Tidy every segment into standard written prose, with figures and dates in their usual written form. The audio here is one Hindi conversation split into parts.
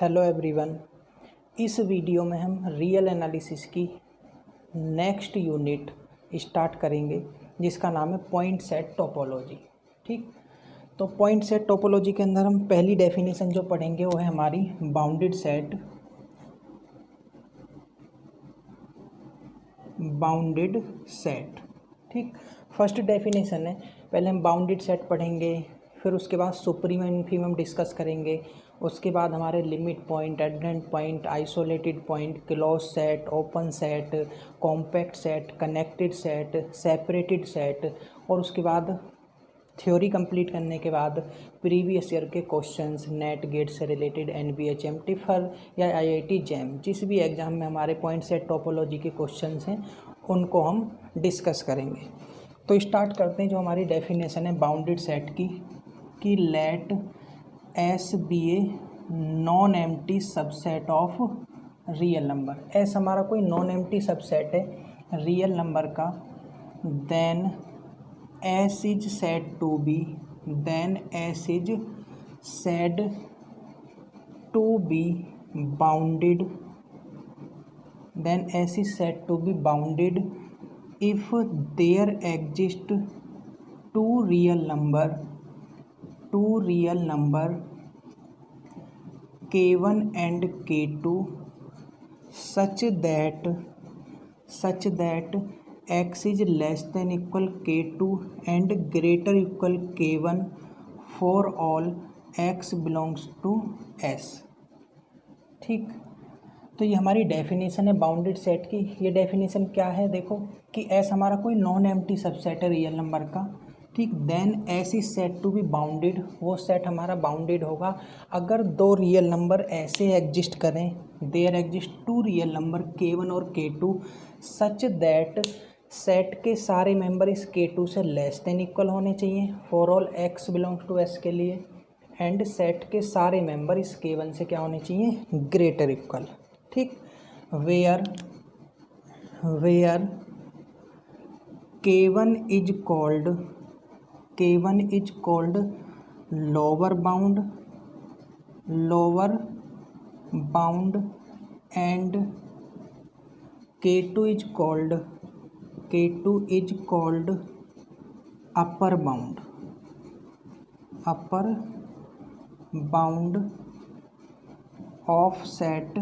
Hello everyone. इस वीडियो में हम रियल एनालिसिस की नेक्स्ट यूनिट स्टार्ट करेंगे जिसका नाम है पॉइंट सेट टोपोलॉजी। ठीक, तो पॉइंट सेट टोपोलॉजी के अंदर हम पहली डेफिनेशन जो पढ़ेंगे वो है हमारी बाउंडेड सेट। ठीक, फर्स्ट डेफिनेशन है, पहले हम बाउंडेड सेट पढ़ेंगे, फिर उसके बाद सुप्रीम एंड इन्फीमम डिस्कस करेंगे, उसके बाद हमारे limit point, adherent point, isolated point, close set, open set, compact set, connected set, separated set, और उसके बाद थ्योरी कंप्लीट करने के बाद प्रीवियस ईयर के क्वेश्चंस नेट गेट से रिलेटेड, एनबीएचएम, टिफर या आईआईटी जैम, जिस भी एग्ज़ाम में हमारे पॉइंट सेट टोपोलॉजी के क्वेश्चंस हैं उनको हम डिस्कस करेंगे। तो स्टार्ट करते हैं। जो हमारी डेफिनेशन है बाउंडेड सेट की कि let S be a non empty subset of real number. S हमारा कोई नॉन एम्प्टी सबसेट है रियल नंबर का, then S is said to be, then S is said to be bounded, then S is said to be bounded if there exist two real number K1 and K2 such that X is less than equal K2 and greater equal K1 for all X belongs to S। ठीक, तो ये हमारी डेफिनेशन है बाउंडेड सेट की। ये डेफिनेशन क्या है, देखो कि एस हमारा कोई नॉन एम्प्टी सबसेट है रियल नंबर का। ठीक, then S is set to be bounded, वो सेट हमारा बाउंडेड होगा अगर दो रियल नंबर ऐसे एग्जिस्ट करें, there exist two real number K1 और K2 सच दैट सेट के सारे मेंबर इस K2 से लेस देन इक्वल होने चाहिए for all x belongs to S के लिए, एंड सेट के सारे मेंबर इस K1 से क्या होने चाहिए, ग्रेटर इक्वल। ठीक, where K1 is called lower bound and K2 is called upper bound of set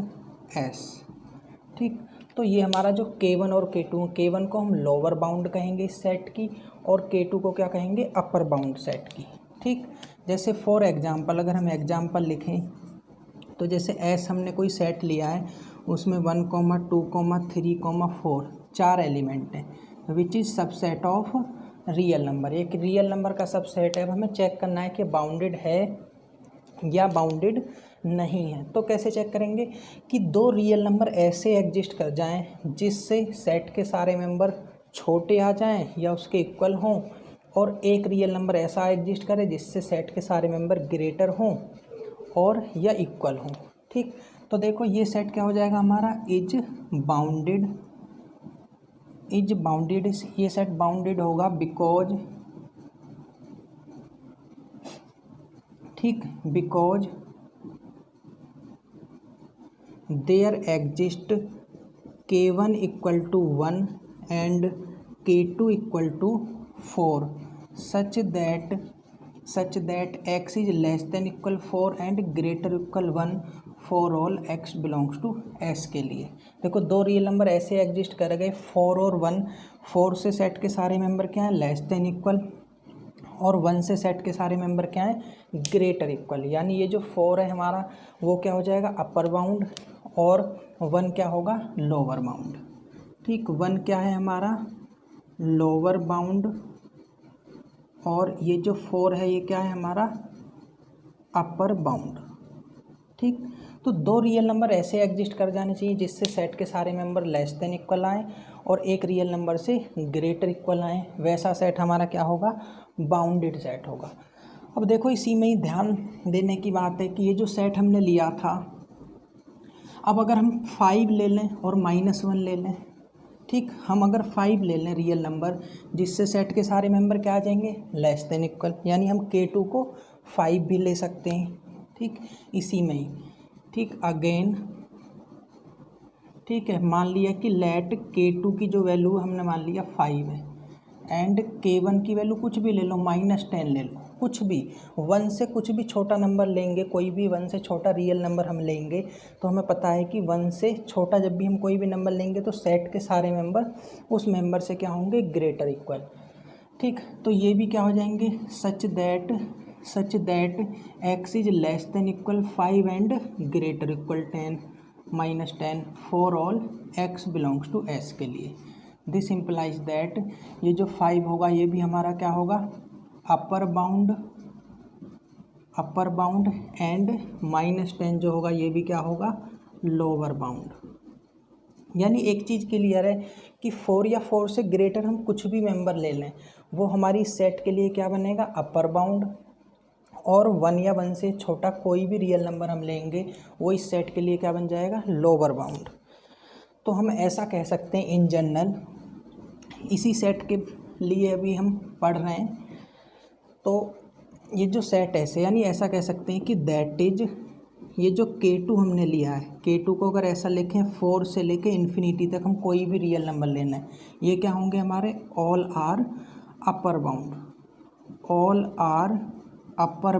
S. ठीक, तो ये हमारा जो K1 और K2, K1 को हम लोअर बाउंड कहेंगे इस सेट की और K2 को क्या कहेंगे, अपर बाउंड सेट की। ठीक, जैसे फॉर एग्जांपल अगर हम एग्जांपल लिखें तो जैसे एस हमने कोई सेट लिया है, उसमें 1, 2, 3, 4 चार एलिमेंट हैं which is subset of real number. एक रियल नंबर का सबसेट है। अब हमें चेक करना है कि बाउंडेड है या बाउंडेड नहीं है। तो कैसे चेक करेंगे कि दो रियल नंबर ऐसे एग्जिस्ट कर जाएं जिससे सेट के सारे मेंबर छोटे आ जाएं या उसके इक्वल हों, और एक रियल नंबर ऐसा एग्जिस्ट करे जिससे सेट के सारे मेंबर ग्रेटर हों और या इक्वल हों। ठीक, तो देखो ये सेट क्या हो जाएगा हमारा, इज बाउंडेड। ये सेट बाउंडेड होगा because there exist K1 equal to 1 and K2 equal to 4 such that X is less than equal 4 and greater equal 1 for all X belongs to S के लिए। देखो दो रियल नंबर ऐसे एग्जिस्ट कर गए 4 और 1। 4 से सेट के सारे मेंबर क्या हैं, लेस देन इक्वल, और 1 से सेट के सारे मेंबर क्या हैं, ग्रेटर इक्वल। यानी ये जो 4 है हमारा वो क्या हो जाएगा, अपर बाउंड, और 1 क्या होगा, लोअर बाउंड। ठीक, 1 क्या है हमारा, लोअर बाउंड, और ये जो 4 है ये क्या है हमारा, अपर बाउंड। ठीक, तो दो रियल नंबर ऐसे एग्जिस्ट कर जाने चाहिए जिससे सेट के सारे मेंबर लेस देन इक्वल आए और एक रियल नंबर से ग्रेटर इक्वल आए, वैसा सेट हमारा क्या होगा, बाउंडेड सेट होगा। अब देखो इसी में ही ध्यान देने की बात है कि ये जो सेट हमने लिया था, अब अगर हम 5 ले लें और -1 ले लें, ठीक, हम अगर 5 ले लें रियल नंबर जिससे सेट के सारे मेंबर क्या आ जाएंगे, लेस देन इक्वल, यानी हम K2 को 5 भी ले सकते हैं। ठीक, इसी में ही ठीक, अगेन ठीक है, मान लिया कि लेट K2 की जो वैल्यू हमने मान लिया 5 है एंड K1 की वैल्यू कुछ भी ले लो, -10 ले लो, कुछ भी 1 से कुछ भी छोटा नंबर लेंगे, कोई भी 1 से छोटा रियल नंबर हम लेंगे तो हमें पता है कि 1 से छोटा जब भी हम कोई भी नंबर लेंगे तो सेट के सारे मेंबर उस मेंबर से क्या होंगे, ग्रेटर इक्वल। ठीक, तो ये भी क्या हो जाएंगे, such that x is less than equal 5 and greater equal 10 -10 for all x belongs to s के लिए। दिस इम्प्लाइज दैट ये जो 5 होगा ये भी हमारा क्या होगा, अपर बाउंड एंड -10 जो होगा ये भी क्या होगा, लोअर बाउंड। यानी एक चीज़ क्लियर है कि 4 या 4 से ग्रेटर हम कुछ भी मेंबर ले लें वो हमारी सेट के लिए क्या बनेगा, अपर बाउंड, और 1 या 1 से छोटा कोई भी रियल नंबर हम लेंगे वो इस सेट के लिए क्या बन जाएगा, लोअर बाउंड। तो हम ऐसा कह सकते हैं इन जनरल, इसी सेट के लिए अभी हम पढ़ रहे हैं, तो ये जो सेट ऐसे, यानी ऐसा कह सकते हैं कि दैट इज, ये जो K2 हमने लिया है, K2 को अगर ऐसा लिखें 4 से लेके इन्फिनिटी तक हम कोई भी रियल नंबर लेना है, ये क्या होंगे हमारे, all are upper bound, all are upper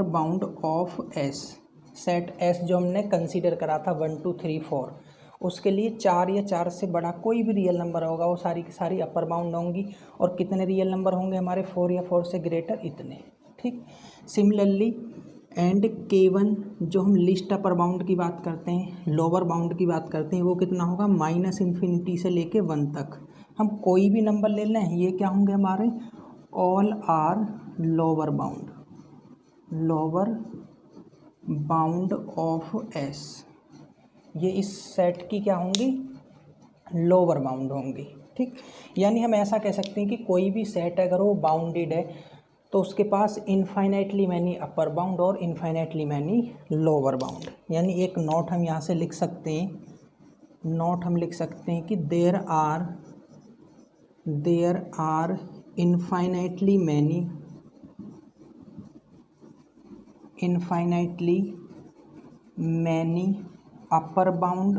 bound of S. Set S जो हमने कंसीडर करा था 1 2 3 4, उसके लिए 4 या 4 से बड़ा कोई भी रियल नंबर होगा वो सारी की सारी अपर बाउंड होंगी, और कितने रियल नंबर होंगे हमारे, 4 या 4 से ग्रेटर इतने। ठीक, सिमिलरली एंड K1 जो हम लिस्ट अपर बाउंड की बात करते हैं, लोअर बाउंड की बात करते हैं, वो कितना होगा, -इन्फिनिटी से लेके 1 तक हम कोई भी नंबर ले लें, ये क्या होंगे हमारे, all are lower bound of S. ये इस सेट की क्या होंगी, लोअर बाउंड होंगी। ठीक, यानी हम ऐसा कह सकते हैं कि कोई भी सेट अगर वो बाउंडेड है तो उसके पास इनफाइनाइटली मैनी अपर बाउंड और इनफाइनाइटली मैनी लोअर बाउंड। यानी एक नोट हम यहाँ से लिख सकते हैं, कि there are infinitely many upper bound,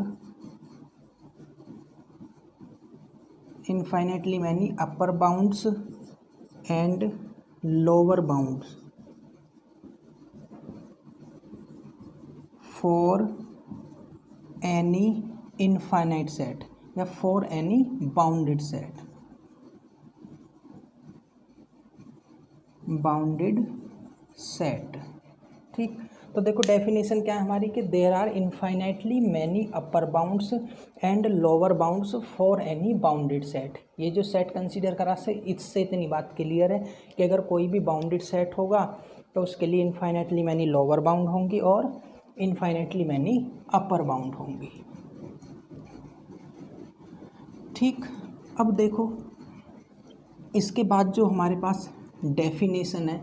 infinitely many upper bounds and lower bounds for any infinite set या फॉर एनी बाउंडेड सेट। ठीक, तो देखो डेफिनेशन क्या है हमारी, कि there are infinitely many upper bounds and lower bounds for any bounded set. ये जो सेट कंसीडर करा से इससे इतनी बात क्लियर है कि अगर कोई भी बाउंडेड सेट होगा तो उसके लिए इनफाइनाइटली मैनी लोअर बाउंड होंगी और इनफाइनाइटली मैनी अपर बाउंड होंगी। ठीक, अब देखो इसके बाद जो हमारे पास डेफिनेशन है,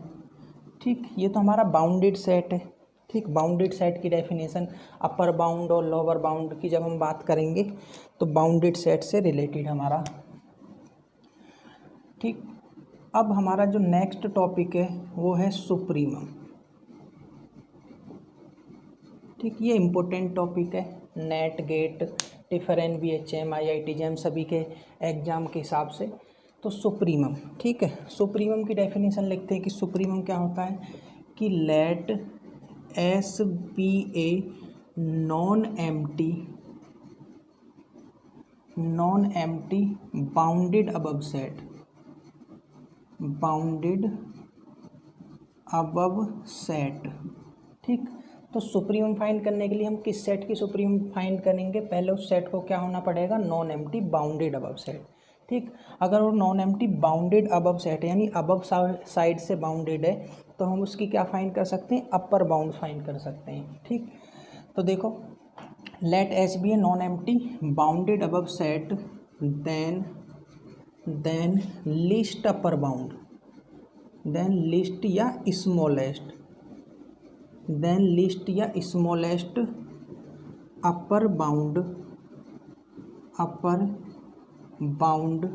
ठीक, ये तो हमारा बाउंडेड सेट है। ठीक, बाउंडेड सेट की डेफिनेशन, अपर बाउंड और लोअर बाउंड की जब हम बात करेंगे तो बाउंडेड सेट से रिलेटेड हमारा। ठीक, अब हमारा जो नेक्स्ट टॉपिक है वो है सुप्रीमम। ठीक, ये इम्पोर्टेंट टॉपिक है, NET GATE TIFR NBHM IIT JEM सभी के एग्ज़ाम के हिसाब से। तो सुप्रीमम, ठीक है, सुप्रीमम की डेफिनेशन लिखते हैं कि सुप्रीमम क्या होता है, कि let S be a non empty bounded above set. ठीक, तो सुप्रीमम फाइंड करने के लिए हम किस सेट की सुप्रीमम फाइंड करेंगे, पहले उस सेट को क्या होना पड़ेगा, non empty bounded above set. ठीक, अगर वो non empty bounded above set है यानी अबव साइड से बाउंडेड है तो हम उसकी क्या फाइंड कर सकते हैं, अपर बाउंड फाइंड कर सकते हैं। ठीक, तो देखो let S be a non empty bounded above set then least upper bound, then least या smallest upper bound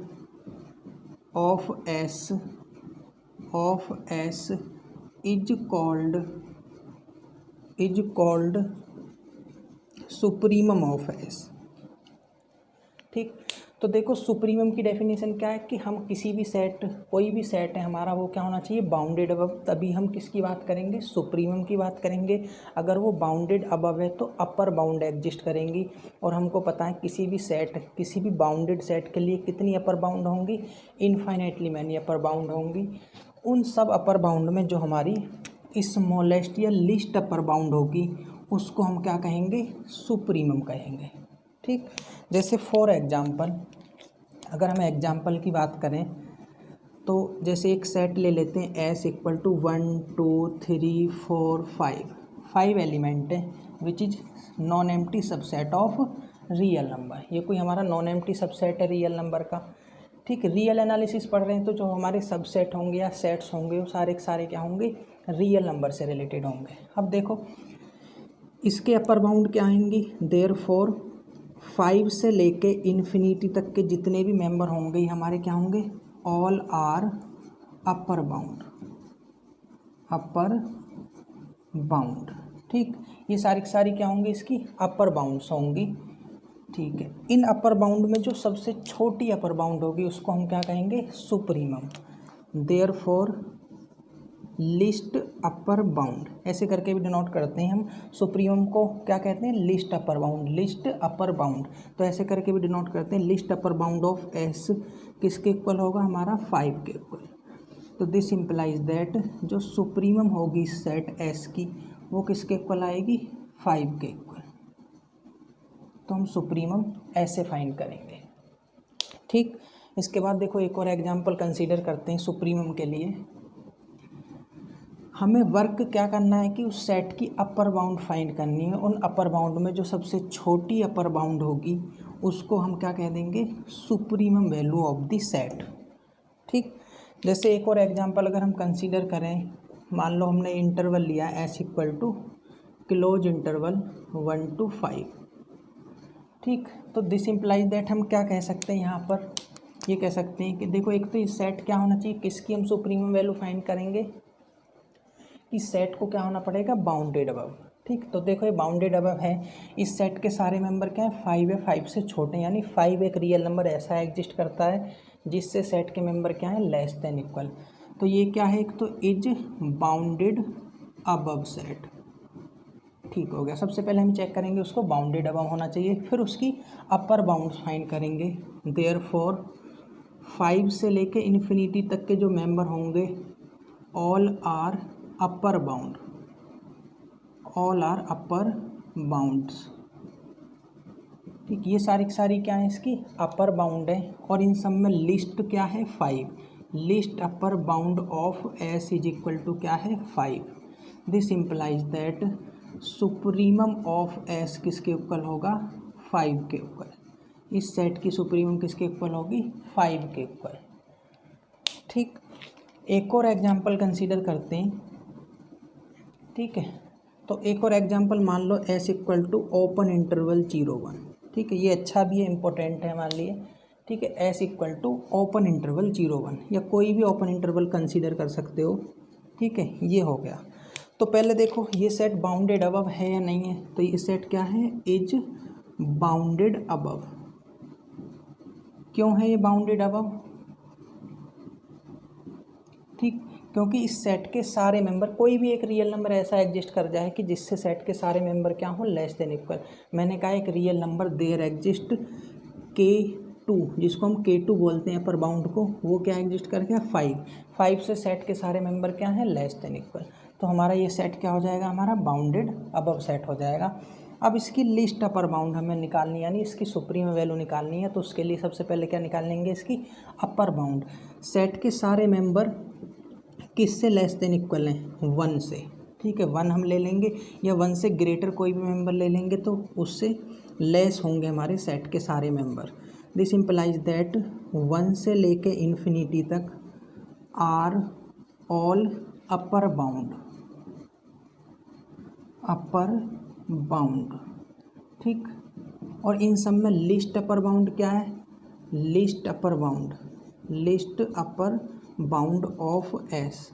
of S is called supremum of S. ठीक, तो देखो सुप्रीमम की डेफिनेशन क्या है कि हम किसी भी सेट, कोई भी सेट है हमारा, वो क्या होना चाहिए, बाउंडेड अबव। तभी हम किसकी बात करेंगे, सुप्रीमम की बात करेंगे। अगर वो बाउंडेड अबव है तो अपर बाउंड एग्जिस्ट करेंगी। और हमको पता है किसी भी सेट, किसी भी बाउंडेड सेट के लिए कितनी अपर बाउंड होंगी, इनफाइनाइटली मैनी अपर बाउंड होंगी। उन सब अपर बाउंड में जो हमारी स्मॉलेस्ट या लीस्ट अपर बाउंड होगी उसको हम क्या कहेंगे, सुप्रीमम कहेंगे। ठीक, जैसे फॉर एग्जांपल, अगर हम एग्जांपल की बात करें तो जैसे एक सेट ले लेते हैं एस इक्वल टू 1 2 3 4 5 एलिमेंट है which is non empty subset of real number. ये कोई हमारा नॉन एम्प्टी सबसेट है रियल नंबर का। ठीक, रियल एनालिसिस पढ़ रहे हैं तो जो हमारे सबसेट होंगे या सेट्स होंगे वो सारे के सारे क्या होंगे, रियल नंबर से रिलेटेड होंगे। अब देखो इसके अपर बाउंड क्या आएंगी, देयरफॉर 5 से लेके इन्फिनिटी तक के जितने भी मेंबर होंगे ये हमारे क्या होंगे, ऑल आर अपर बाउंड। ठीक, ये सारी क्या होंगी, इसकी अपर बाउंड्स होंगी। ठीक है, इन अपर बाउंड में जो सबसे छोटी अपर बाउंड होगी उसको हम क्या कहेंगे, supremum. Therefore list upper bound, ऐसे करके भी डिनोट करते हैं हम। सुप्रीमम को क्या कहते हैं, list upper bound, list upper bound. तो ऐसे करके भी डिनोट करते हैं, list upper bound of S किसके इक्वल होगा, हमारा 5 के इक्वल। तो दिस इम्प्लाइज दैट जो सुप्रीमम होगी सेट एस की वो किसके इक्वल आएगी, 5 के इक्वल। तो हम सुप्रीमम ऐसे फाइंड करेंगे। ठीक, इसके बाद देखो एक और एग्जांपल कंसीडर करते हैं सुप्रीमम के लिए। हमें वर्क क्या करना है कि उस सेट की अपर बाउंड फाइंड करनी है। उन अपर बाउंड में जो सबसे छोटी अपर बाउंड होगी उसको हम क्या कह देंगे, supremum value of the set. ठीक, जैसे एक और एग्जांपल अगर हम कंसीडर करें, मान लो हमने इंटरवल लिया S equal to close interval 1 to 5। ठीक, तो दिस इम्प्लाइज दैट हम क्या कह सकते हैं यहाँ पर, ये कह सकते हैं कि देखो एक तो इस सेट क्या होना चाहिए, किसकी हम सुप्रीमम वैल्यू फाइंड करेंगे, इस सेट को क्या होना पड़ेगा, बाउंडेड अबव। ठीक, तो देखो ये बाउंडेड अबव है, इस सेट के सारे मेंबर क्या है, 5 है, 5 से छोटे, यानी 5 एक रियल नंबर ऐसा एग्जिस्ट करता है जिससे सेट के मेंबर क्या है, लेस देन इक्वल। तो ये क्या है, एक तो इज बाउंडेड अबव सेट। ठीक हो गया, सबसे पहले हम चेक करेंगे उसको बाउंडेड अबव होना चाहिए, फिर उसकी अपर बाउंड फाइंड करेंगे। देयरफॉर 5 से लेके इन्फिनिटी तक के जो मेंबर होंगे all are upper bound, all are upper bounds. ठीक, ये सारी क्या है, इसकी अपर बाउंड है। और इन सब में लिस्ट क्या है, 5। Least upper bound of S is equal to क्या है, 5। This implies that supremum of S किसके इक्वल होगा, 5 के इक्वल। इस सेट की सुप्रीमम किसके इक्वल होगी, 5 के इक्वल। ठीक, एक और एग्जांपल कंसीडर करते हैं। ठीक है, तो एक और एग्जांपल मान लो S equal to open interval 0 1। ठीक है, ये अच्छा भी है, इम्पोर्टेंट है हमारे लिए। ठीक है, S equal to open interval 0 1 या कोई भी ओपन इंटरवल कंसीडर कर सकते हो। ठीक है, ये हो गया। तो पहले देखो ये सेट बाउंडेड अबव है या नहीं है, तो ये सेट क्या है, इज बाउंडेड अबव। क्यों है ये बाउंडेड अबव, ठीक, क्योंकि इस सेट के सारे मेंबर, कोई भी एक रियल नंबर ऐसा एग्जिस्ट कर जाए कि जिससे सेट के सारे मेंबर क्या हो, लेस देन इक्वल। मैंने कहा एक real number there exist K2, जिसको हम K2 बोलते हैं अपर बाउंड को, वो क्या एग्जिस्ट कर गया, 5 से सेट के सारे मेंबर क्या हैं, लेस देन इक्वल। तो हमारा ये सेट क्या हो जाएगा, हमारा बाउंडेड अबव सेट हो जाएगा। अब इसकी लिस्ट अपर बाउंड हमें निकालनी है, यानी इसकी सुप्रीम वैल्यू निकालनी है। तो उसके लिए सबसे पहले क्या निकालेंगे, इसकी अपर बाउंड। सेट के सारे मेंबर किससे लेस देन इक्वल हैं, 1 से। ठीक है, 1 हम ले लेंगे, या 1 से ग्रेटर कोई भी मेंबर ले लेंगे तो उससे लेस होंगे हमारे सेट के सारे मेंबर। दिस इम्प्लाइज दैट 1 से लेके इन्फिनिटी तक आर ऑल अपर बाउंड। ठीक, और इन सब में लिस्ट अपर बाउंड क्या है, list upper bound of S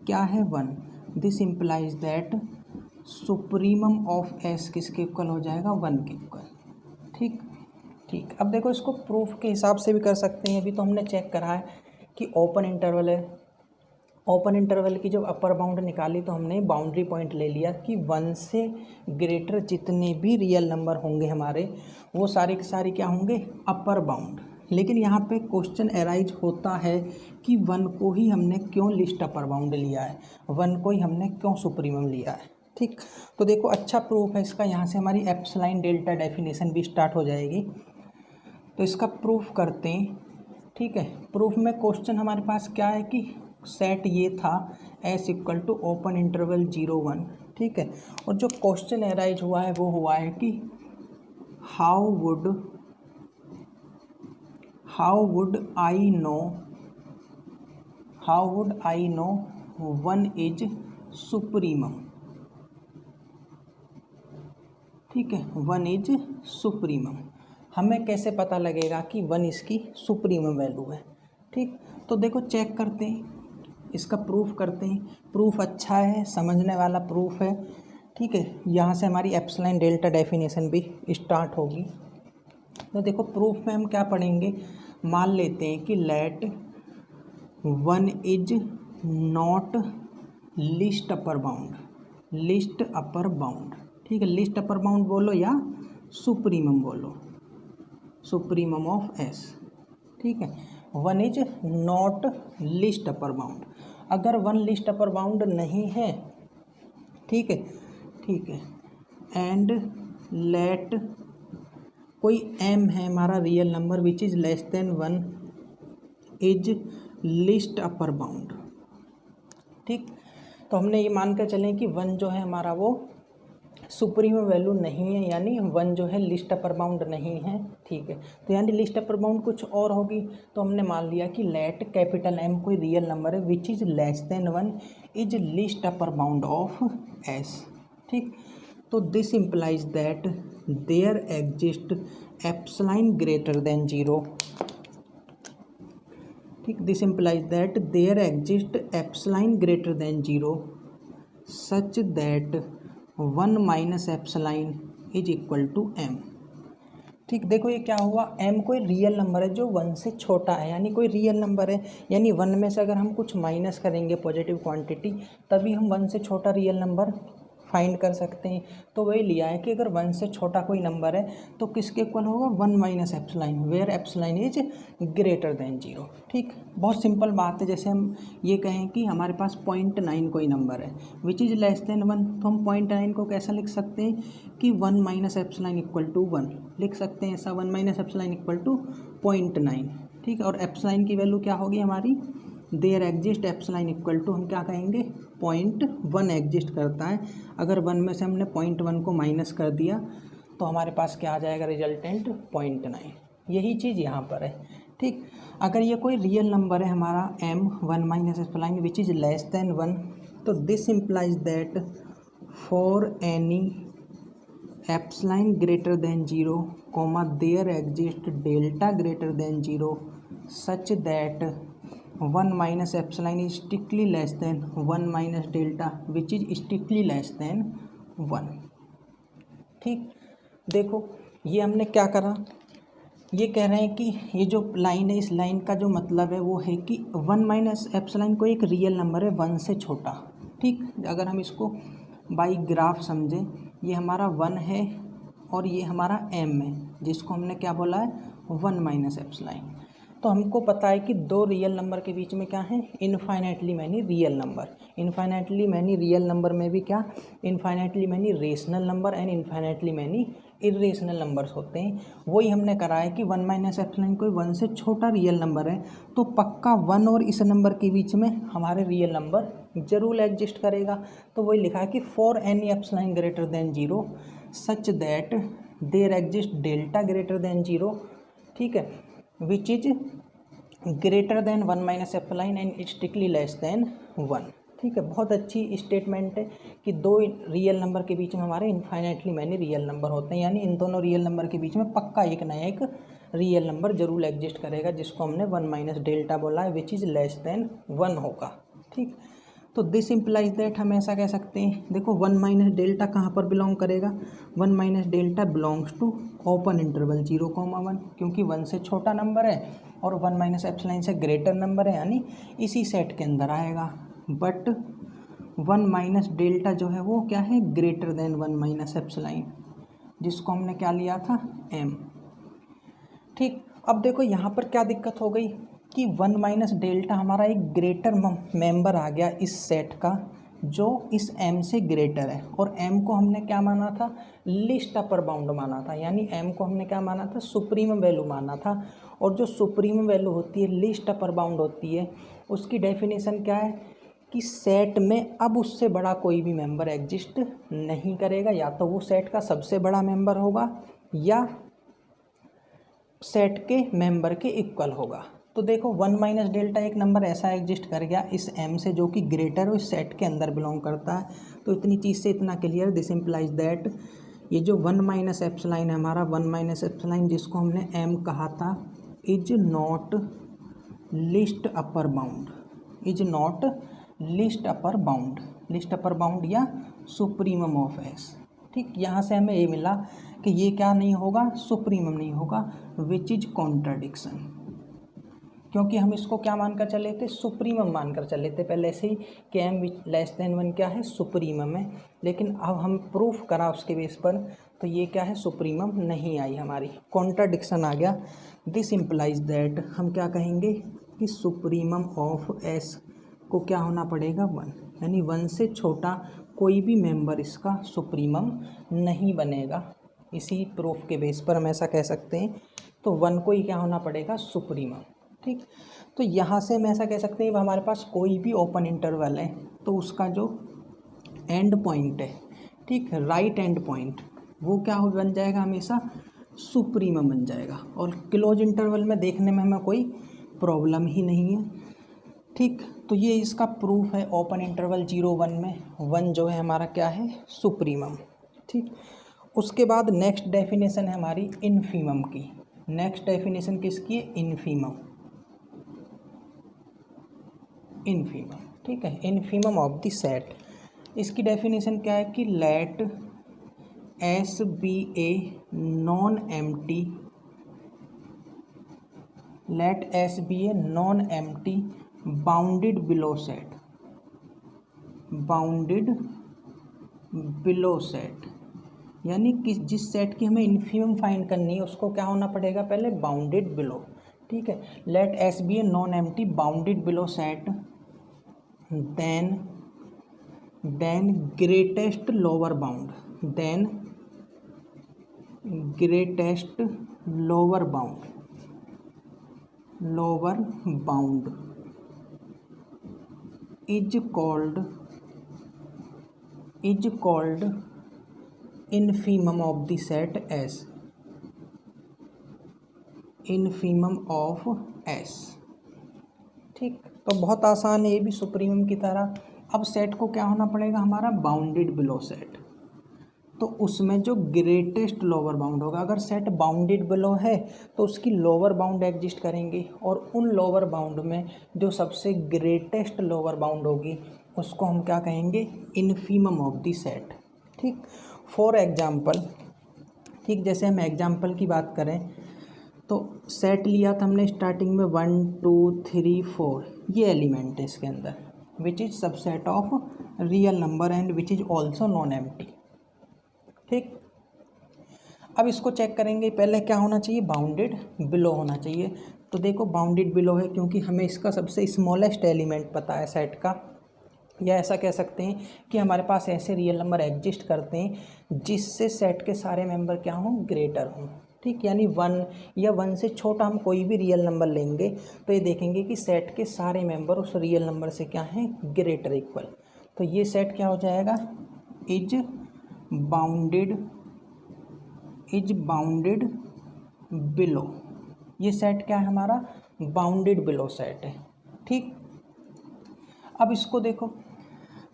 क्या है, 1। This implies that supremum of S किसके इक्वल हो जाएगा, 1 के इक्वल। ठीक, अब देखो इसको प्रूफ के हिसाब से भी कर सकते हैं। अभी तो हमने चेक करा है कि ओपन इंटरवल है, ओपन इंटरवल की जब अपर बाउंड निकाली तो हमने बाउंड्री पॉइंट ले लिया कि 1 से ग्रेटर जितने भी रियल नंबर होंगे हमारे वो सारे के सारे क्या होंगे, अपर बाउंड। लेकिन यहाँ पे क्वेश्चन अराइज होता है कि 1 को ही हमने क्यों लिस्ट अपर बाउंड लिया है, 1 को ही हमने क्यों सुप्रीमम लिया है। ठीक, तो देखो अच्छा प्रूफ है इसका, यहाँ से हमारी एप्सिलॉन डेल्टा डेफिनेशन भी स्टार्ट हो जाएगी। तो इसका प्रूफ करते हैं। ठीक है, प्रूफ में क्वेश्चन हमारे पास क्या है कि सेट ये था S equal to open interval 0 1। ठीक है, और जो क्वेश्चन अराइज हुआ है वो हुआ है कि how would I know 1 is supremum. ठीक है, 1 इज सुप्रीमम, हमें कैसे पता लगेगा कि 1 इसकी सुप्रीमम वैल्यू है। ठीक, तो देखो चेक करते हैं, इसका प्रूफ करते हैं। प्रूफ अच्छा है, समझने वाला प्रूफ है। ठीक है, यहाँ से हमारी एप्सिलॉन डेल्टा डेफिनेशन भी स्टार्ट होगी। तो देखो प्रूफ में हम क्या पढ़ेंगे, मान लेते हैं कि let 1 is not least upper bound. ठीक है, लिस्ट अपर बाउंड बोलो या सुप्रीमम बोलो, सुप्रीमम ऑफ एस। ठीक है, 1 is not least upper bound. अगर 1 लिस्ट अपर बाउंड नहीं है, ठीक है, एंड लेट कोई m है हमारा real number which is less than 1 is least upper bound. ठीक, तो हमने ये मान कर चलें कि 1 जो है हमारा वो सुप्रीमम वैल्यू नहीं है, यानी 1 जो है लिस्ट अपर बाउंड नहीं है। ठीक है, तो यानी लिस्ट अपर बाउंड कुछ और होगी। तो हमने मान लिया कि लेट कैपिटल M कोई रियल नंबर है which is less than 1 is least upper bound of S। ठीक, तो this implies that there exist epsilon greater than 0। ठीक, this implies that there exist epsilon greater than 0 such that 1 minus epsilon is equal to m। ठीक, देखो ये क्या हुआ, m कोई रियल नंबर है जो 1 से छोटा है, यानी कोई रियल नंबर है, यानी 1 में से अगर हम कुछ माइनस करेंगे पॉजिटिव क्वांटिटी तभी हम 1 से छोटा रियल नंबर फाइंड कर सकते हैं। तो वही लिया है कि अगर 1 से छोटा कोई नंबर है तो किसके इक्वल होगा, 1 minus epsilon, where epsilon is greater than 0। ठीक, बहुत सिंपल बात है। जैसे हम ये कहें कि हमारे पास 0.9 कोई नंबर है विच इज़ लेस देन 1, तो हम 0.9 को कैसा लिख सकते हैं कि 1 माइनस एप्सिलॉन इक्वल टू 1 लिख सकते हैं। ऐसा 1 माइनस एप्सिलॉन इक्वल टू 0.9। ठीक, और एप्सिलॉन की वैल्यू क्या होगी हमारी, there exist epsilon equal to हम क्या कहेंगे, 0.1 एग्जिस्ट करता है। अगर 1 में से हमने 0.1 को माइनस कर दिया तो हमारे पास क्या आ जाएगा, रिजल्टेंट 0.9। यही चीज़ यहाँ पर है। ठीक, अगर ये कोई रियल नंबर है हमारा m 1 minus epsilon which is less than 1, तो this implies that for any epsilon greater than 0 comma there exist delta greater than 0 such that 1 minus epsilon is strictly less than 1 minus delta which is strictly less than 1। ठीक, देखो ये हमने क्या करा, ये कह रहे हैं कि ये जो लाइन है इस लाइन का जो मतलब है वो है कि 1 माइनस एप्सिलॉन कोई एक रियल नंबर है 1 से छोटा। ठीक, अगर हम इसको बाई ग्राफ समझें, ये हमारा 1 है और ये हमारा m है जिसको हमने क्या बोला है, 1 माइनस एप्सिलॉन। तो हमको पता है कि दो रियल नंबर के बीच में क्या है, infinitely many real number. Infinitely many real number में भी क्या, infinitely many rational number and infinitely many irrational numbers होते हैं। वही हमने करा है कि 1 माइनस एप्सिलॉन कोई 1 से छोटा रियल नंबर है तो पक्का 1 और इस नंबर के बीच में हमारे रियल नंबर जरूर एग्जिस्ट करेगा। तो वही लिखा है कि for any epsilon greater than 0 such that there exist delta greater than 0। ठीक है, which is greater than 1 minus epsilon and strictly less than 1। ठीक है, बहुत अच्छी स्टेटमेंट है कि दो रियल नंबर के बीच में हमारे इनफाइनाइटली मैनी रियल नंबर होते हैं, यानी इन दोनों रियल नंबर के बीच में पक्का एक नया एक रियल नंबर जरूर एग्जिस्ट करेगा जिसको हमने 1 माइनस डेल्टा बोला है विच इज़ लेस देन 1 होगा। ठीक, तो दिस इम्प्लाइज दैट हम ऐसा कह सकते हैं, देखो 1 माइनस डेल्टा कहाँ पर बिलोंग करेगा, 1 minus delta belongs to open interval 0,1, क्योंकि 1 से छोटा नंबर है और 1 माइनस एप्सिलॉन से ग्रेटर नंबर है, यानी इसी सेट के अंदर आएगा। बट 1 माइनस डेल्टा जो है वो क्या है, ग्रेटर देन 1 माइनस एप्सिलॉन, जिसको हमने क्या लिया था, m। ठीक, अब देखो यहाँ पर क्या दिक्कत हो गई कि 1 माइनस डेल्टा हमारा एक ग्रेटर मेंबर आ गया इस सेट का जो इस m से ग्रेटर है, और m को हमने क्या माना था, लिस्ट अपर बाउंड माना था, यानी m को हमने क्या माना था, सुप्रीम वैल्यू माना था। और जो सुप्रीम वैल्यू होती है, लिस्ट अपर बाउंड होती है, उसकी डेफिनेशन क्या है कि सेट में अब उससे बड़ा कोई भी मेंबर एग्जिस्ट नहीं करेगा, या तो वो सेट का सबसे बड़ा मेंबर होगा या सेट के मेंबर के इक्वल होगा। तो देखो 1 माइनस डेल्टा एक नंबर ऐसा एग्जिस्ट कर गया इस m से जो कि ग्रेटर हो, इस सेट के अंदर बिलोंग करता है। तो इतनी चीज़ से इतना क्लियर, दिस इम्प्लाइज दैट ये जो 1 माइनस एप्सिलॉन है हमारा, 1 माइनस एप्सिलॉन जिसको हमने m कहा था, is not least upper bound, is not least upper bound, list upper bound या सुप्रीमम ऑफ s। ठीक, यहाँ से हमें ये मिला कि ये क्या नहीं होगा, सुप्रीमम नहीं होगा, विच इज कॉन्ट्राडिक्शन, क्योंकि हम इसको क्या मानकर चले थे, सुप्रीमम मानकर चले थे पहले से ही कि m लेस देन 1 क्या है, सुप्रीमम है। लेकिन अब हम प्रूफ करा उसके बेस पर, तो ये क्या है, सुप्रीमम नहीं आई, हमारी कॉन्ट्राडिक्शन आ गया। दिस इम्प्लाइज दैट हम क्या कहेंगे कि सुप्रीमम ऑफ s को क्या होना पड़ेगा, 1, यानी 1 से छोटा कोई भी मेंबर इसका सुप्रीमम नहीं बनेगा। इसी प्रूफ के बेस पर हम ऐसा कह सकते हैं, तो 1 को ही क्या होना पड़ेगा, सुप्रीमम। ठीक, तो यहाँ से हम ऐसा कह सकते हैं हमारे पास कोई भी ओपन इंटरवल है तो उसका जो एंड पॉइंट है, ठीक, राइट एंड पॉइंट, वो क्या हो बन जाएगा, हमेशा सुप्रीमम बन जाएगा। और क्लोज इंटरवल में देखने में हमें कोई प्रॉब्लम ही नहीं है। ठीक, तो ये इसका प्रूफ है ओपन इंटरवल 0,1 में 1 जो है हमारा क्या है, सुप्रीमम। ठीक, उसके बाद नेक्स्ट डेफिनेशन है हमारी इनफीमम की। नेक्स्ट डेफिनेशन किसकी है, इनफीमम, इनफीमम। ठीक है, इनफीमम ऑफ द सेट। इसकी डेफिनेशन क्या है कि let S be a non empty, let S be a non empty bounded below set, bounded below set, यानी कि जिस सेट की हमें इनफीमम फाइंड करनी है उसको क्या होना पड़ेगा, पहले बाउंडेड बिलो। ठीक है, let S be a non empty bounded below set then greatest lower bound, then greatest lower bound, lower bound is called infimum of the set S, infimum of S. ठीक, तो बहुत आसान है ये भी सुप्रीमम की तरह। अब सेट को क्या होना पड़ेगा, हमारा बाउंडेड बिलो सेट, तो उसमें जो ग्रेटेस्ट लोअर बाउंड होगा, अगर सेट बाउंडेड बिलो है तो उसकी लोअर बाउंड एग्जिस्ट करेंगी, और उन लोअर बाउंड में जो सबसे ग्रेटेस्ट लोअर बाउंड होगी उसको हम क्या कहेंगे, इनफीमम ऑफ द सेट। ठीक, फॉर एग्जाम्पल, ठीक, जैसे हम एग्जाम्पल की बात करें तो सेट लिया था हमने स्टार्टिंग में 1 2 3 4, ये एलिमेंट है इसके अंदर, which is subset of real number and which is also non empty. ठीक, अब इसको चेक करेंगे, पहले क्या होना चाहिए, बाउंडेड बिलो होना चाहिए। तो देखो बाउंडेड बिलो है क्योंकि हमें इसका सबसे स्मॉलेस्ट एलिमेंट पता है सेट का, या ऐसा कह सकते हैं कि हमारे पास ऐसे रियल नंबर एग्जिस्ट करते हैं जिससे सेट के सारे मेंबर क्या हों, ग्रेटर हों। ठीक, यानी 1 या 1 से छोटा हम कोई भी रियल नंबर लेंगे तो ये देखेंगे कि सेट के सारे मेंबर उस रियल नंबर से क्या हैं, ग्रेटर इक्वल। तो ये सेट क्या हो जाएगा, इज बाउंडेड बिलो, ये सेट क्या है हमारा, बाउंडेड बिलो सेट है। ठीक, अब इसको देखो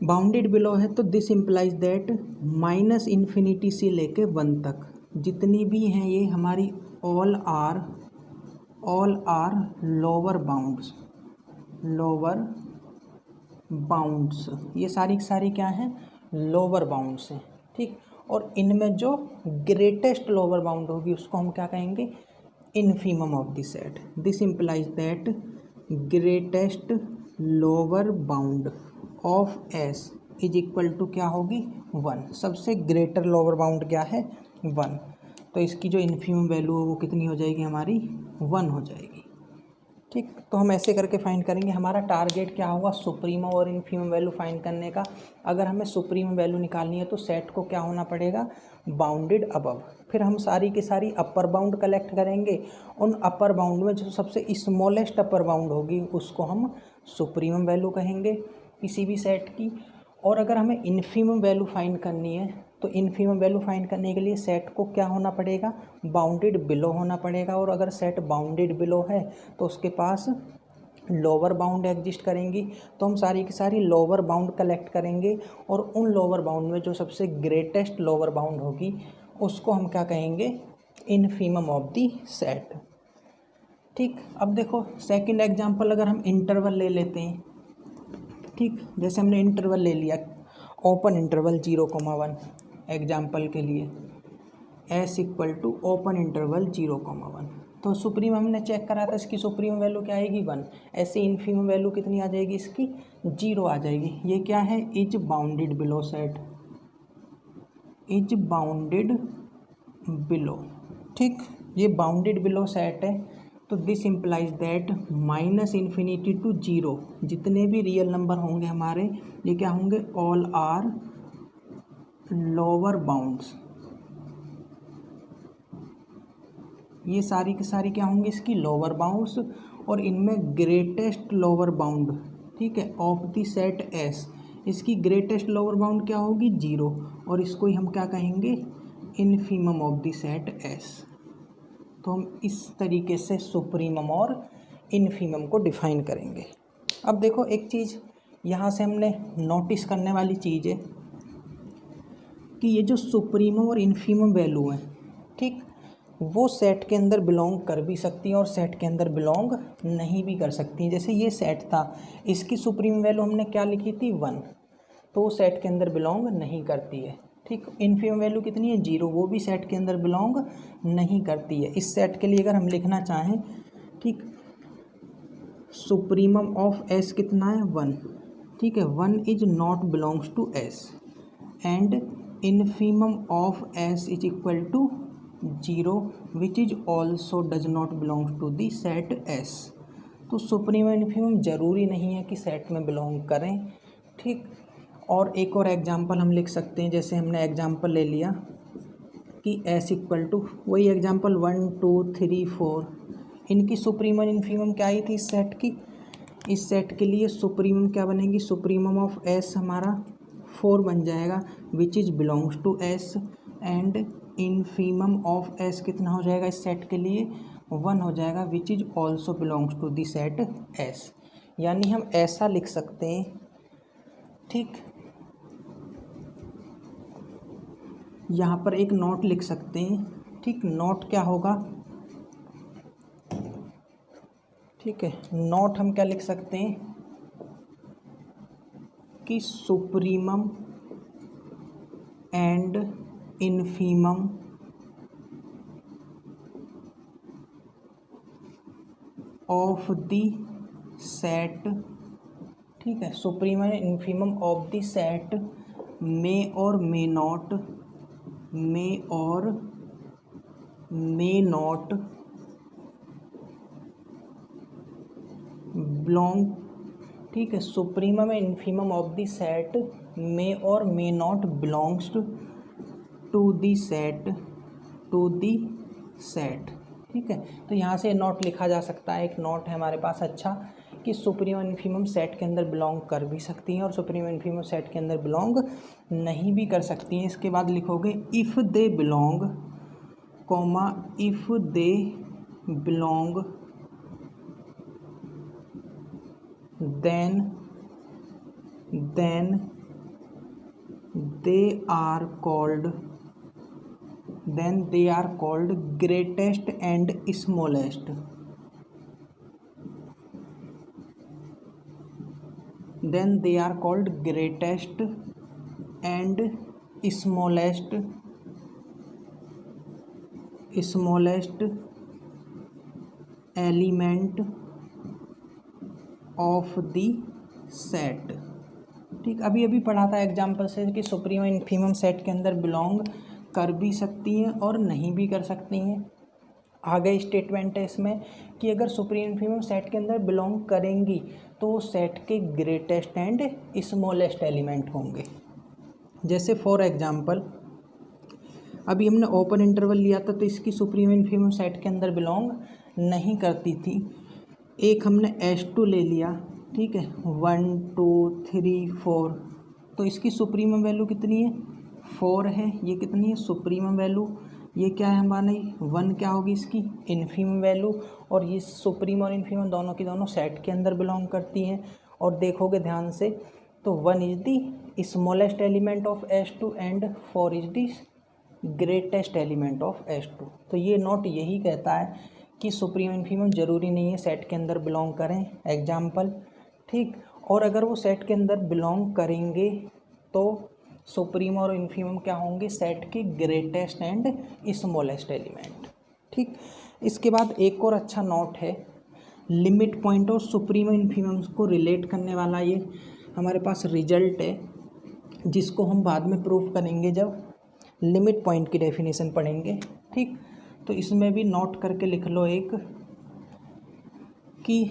बाउंडेड बिलो है तो this implies that minus infinity से लेके 1 तक जितनी भी हैं ये हमारी all are lower bounds, lower bounds, ये सारी की सारी क्या हैं, लोअर बाउंड्स हैं, ठीक। और इनमें जो ग्रेटेस्ट लोअर बाउंड होगी उसको हम क्या कहेंगे, infimum of the set. This implies that greatest lower bound of S is equal to क्या होगी, 1। सबसे ग्रेटर लोअर बाउंड क्या है, 1। तो इसकी जो इनफीमम वैल्यू है वो कितनी हो जाएगी हमारी, 1 हो जाएगी, ठीक। तो हम ऐसे करके फाइंड करेंगे। हमारा टारगेट क्या होगा, सुप्रीमम और इनफीमम वैल्यू फाइंड करने का। अगर हमें सुप्रीमम वैल्यू निकालनी है तो सेट को क्या होना पड़ेगा, बाउंडेड अबव। फिर हम सारी की सारी अपर बाउंड कलेक्ट करेंगे। उन अपर बाउंड में जो सबसे स्मॉलेस्ट अपर बाउंड होगी उसको हम सुप्रीमम वैल्यू कहेंगे किसी भी सेट की। और अगर हमें इनफीमम वैल्यू फाइंड करनी है तो इनफीमम वैल्यू फाइंड करने के लिए सेट को क्या होना पड़ेगा, बाउंडेड बिलो होना पड़ेगा। और अगर सेट बाउंडेड बिलो है तो उसके पास लोअर बाउंड एग्जिस्ट करेंगी। तो हम सारी की सारी लोअर बाउंड कलेक्ट करेंगे और उन लोअर बाउंड में जो सबसे ग्रेटेस्ट लोअर बाउंड होगी उसको हम क्या कहेंगे, इनफीमम ऑफ द सेट, ठीक। अब देखो सेकंड एग्जांपल, अगर हम इंटरवल ले लेते हैं, ठीक। जैसे हमने इंटरवल ले लिया, ओपन इंटरवल 0,1 एग्जाम्पल के लिए, S equal to open interval 0,1। तो सुप्रीम हमने चेक करा था, इसकी सुप्रीम वैल्यू क्या आएगी, 1। ऐसे इनफीमम वैल्यू कितनी आ जाएगी इसकी, 0 आ जाएगी। ये क्या है, is bounded below set, is bounded below, ठीक। ये बाउंडेड बिलो सेट है। तो दिस इम्प्लाइज दैट -∞ टू 0 जितने भी रियल नंबर होंगे हमारे, ये क्या होंगे, ऑल आर लोअर बाउंड्स। ये सारी की सारी क्या होंगी, इसकी लोअर बाउंड्स। और इनमें ग्रेटेस्ट लोअर बाउंड, ठीक है, ऑफ द सेट एस, इसकी ग्रेटेस्ट लोअर बाउंड क्या होगी, 0। और इसको ही हम क्या कहेंगे, infimum of the set S. तो हम इस तरीके से सुप्रीमम और इनफीमम को डिफाइन करेंगे। अब देखो एक चीज़ यहाँ से हमने नोटिस करने वाली चीज़ है कि ये जो सुप्रीमम और इनफीमम वैल्यू है, ठीक, वो सेट के अंदर बिलोंग कर भी सकती हैं और सेट के अंदर बिलोंग नहीं भी कर सकती हैं। जैसे ये सेट था, इसकी सुप्रीम वैल्यू हमने क्या लिखी थी, 1, तो वो सेट के अंदर बिलोंग नहीं करती है, ठीक। इनफीमम वैल्यू कितनी है, 0, वो भी सेट के अंदर बिलोंग नहीं करती है। इस सेट के लिए अगर हम लिखना चाहें, ठीक, सुप्रीमम ऑफ एस कितना है, 1, ठीक है, 1 is not belongs to S and infimum of S is equal to 0 which is also does not belongs to the set S. तो सुप्रीम इनफीमम ज़रूरी नहीं है कि सेट में बिलोंग करें, ठीक। और एक और एग्जांपल हम लिख सकते हैं। जैसे हमने एग्जांपल ले लिया कि एस इक्वल टू, वही एग्जांपल 1 2 3 4, इनकी सुप्रीम और इनफीमम क्या आई थी इस सेट की। इस सेट के लिए सुप्रीमम क्या बनेगी, सुप्रीमम ऑफ एस हमारा 4 बन जाएगा which is belongs to S and infimum of S कितना हो जाएगा इस सेट के लिए, 1 हो जाएगा which is also belongs to the set S. यानी हम ऐसा लिख सकते हैं, ठीक, यहाँ पर एक नोट लिख सकते हैं, ठीक। नोट क्या होगा, ठीक है, नोट हम क्या लिख सकते हैं कि supremum and infimum of the set, ठीक है, supreme and infimum of the set may और मे नॉट, मे और मे नॉट बिलोंग, ठीक है, supremum and infimum of the set may और may not belongs to the set, to the set, ठीक है। तो यहाँ से नोट लिखा जा सकता है, एक नोट है हमारे पास अच्छा, कि सुप्रीम और इनफीमम सेट के अंदर बिलोंग कर भी सकती हैं और सुप्रीम और इनफीमम सेट के अंदर बिलोंग नहीं भी कर सकती हैं। इसके बाद लिखोगे if they belong, comma, if they belong then they are called greatest and smallest, then they are called greatest and smallest element of the set। ठीक, अभी अभी पढ़ा था एग्जाम्पल से कि सुप्रीम और इन्फीमम सेट के अंदर बिलोंग कर भी सकती हैं और नहीं भी कर सकती हैं। आगे स्टेटमेंट है इसमें कि अगर सुप्रीम इन्फीमम सेट के अंदर बिलोंग करेंगी तो वो सेट के ग्रेटेस्ट एंड स्मॉलेस्ट एलिमेंट होंगे। जैसे फॉर एग्जांपल अभी हमने ओपन इंटरवल लिया था तो इसकी सुप्रीम इन्फीमम सेट के अंदर बिलोंग नहीं करती थी। एक हमने S2 ले लिया, ठीक है, 1 2 3 4, तो इसकी सुप्रीमम वैल्यू कितनी है 4 है। ये कितनी है सुप्रीमम वैल्यू, ये क्या है हमारा 1 क्या होगी इसकी इन्फीमम वैल्यू। और ये सुप्रीम और इन्फीमम दोनों की दोनों सेट के अंदर बिलोंग करती हैं। और देखोगे ध्यान से तो 1 is the smallest element of S2 and 4 is the greatest element of S2। तो ये नोट यही कहता है कि सुप्रीम इन्फीमम ज़रूरी नहीं है सेट के अंदर बिलोंग करें। एग्जाम्पल, ठीक, और अगर वो सेट के अंदर बिलोंग करेंगे तो सुप्रीम और इन्फीमम क्या होंगे सेट के ग्रेटेस्ट एंड स्मॉलेस्ट एलिमेंट। ठीक, इसके बाद एक और अच्छा नोट है, लिमिट पॉइंट और सुप्रीम और इन्फीमम को रिलेट करने वाला ये हमारे पास रिजल्ट है, जिसको हम बाद में प्रूफ करेंगे जब लिमिट पॉइंट की डेफिनेशन पढ़ेंगे। ठीक, तो इसमें भी नोट करके लिख लो एक कि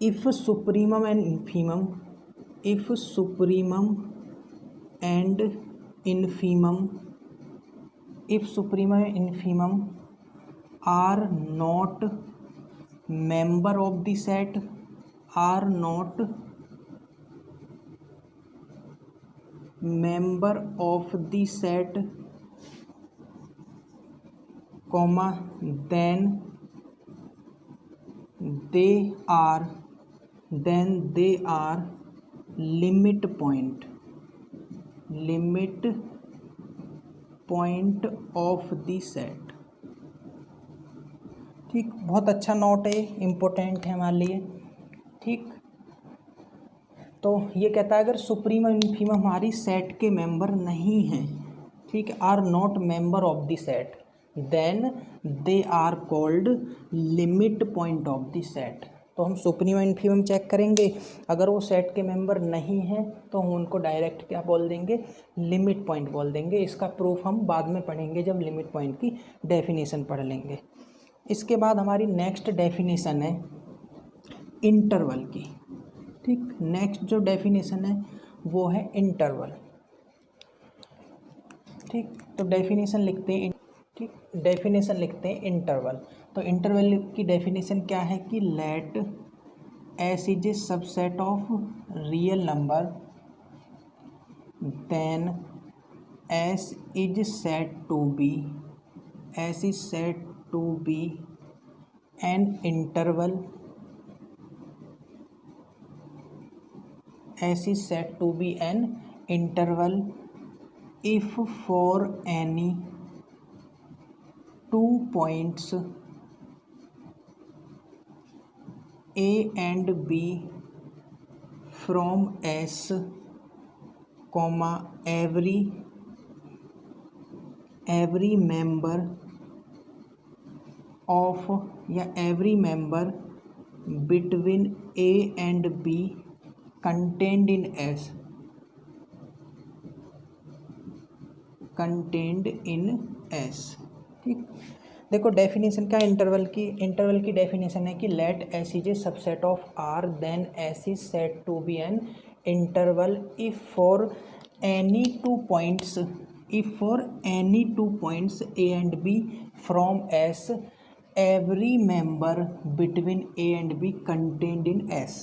if supremum and infimum, if supremum and infimum, if supremum and infimum are not member of the set, are not member of the set, comma, then they are limit point of the set। ठीक, बहुत अच्छा नोट है, इम्पोर्टेंट है हमारे लिए। ठीक, तो ये कहता है अगर सुप्रीम और इन्फीमम हमारी सेट के मेंबर नहीं हैं, ठीक है, are not member of the set, then they are called limit point of the set. तो हम सुप्रीम और इन्फीमम चेक करेंगे, अगर वो सेट के मेंबर नहीं हैं तो हम उनको डायरेक्ट क्या बोल देंगे लिमिट पॉइंट बोल देंगे। इसका प्रूफ हम बाद में पढ़ेंगे जब लिमिट पॉइंट की डेफिनेशन पढ़ लेंगे। इसके बाद हमारी नेक्स्ट डेफिनेशन है इंटरवल की। ठीक, नेक्स्ट जो डेफिनेशन है वो है इंटरवल। ठीक, तो डेफिनेशन लिखते हैं, ठीक, डेफिनेशन लिखते हैं इंटरवल। तो इंटरवल की डेफिनेशन क्या है कि let S is a subset of real number, then S is set to be, S is set to be an interval, S is said to be an interval if for any 2 points A and B from S, comma, every member of या every member between A and B contained in S, contained in S। ठीक, देखो डेफिनेशन क्या इंटरवल की डेफिनेशन है कि let S is a subset of R, then S is set to be an interval if for any 2 points, if for any 2 points A and B from S, every member between A and B contained in S।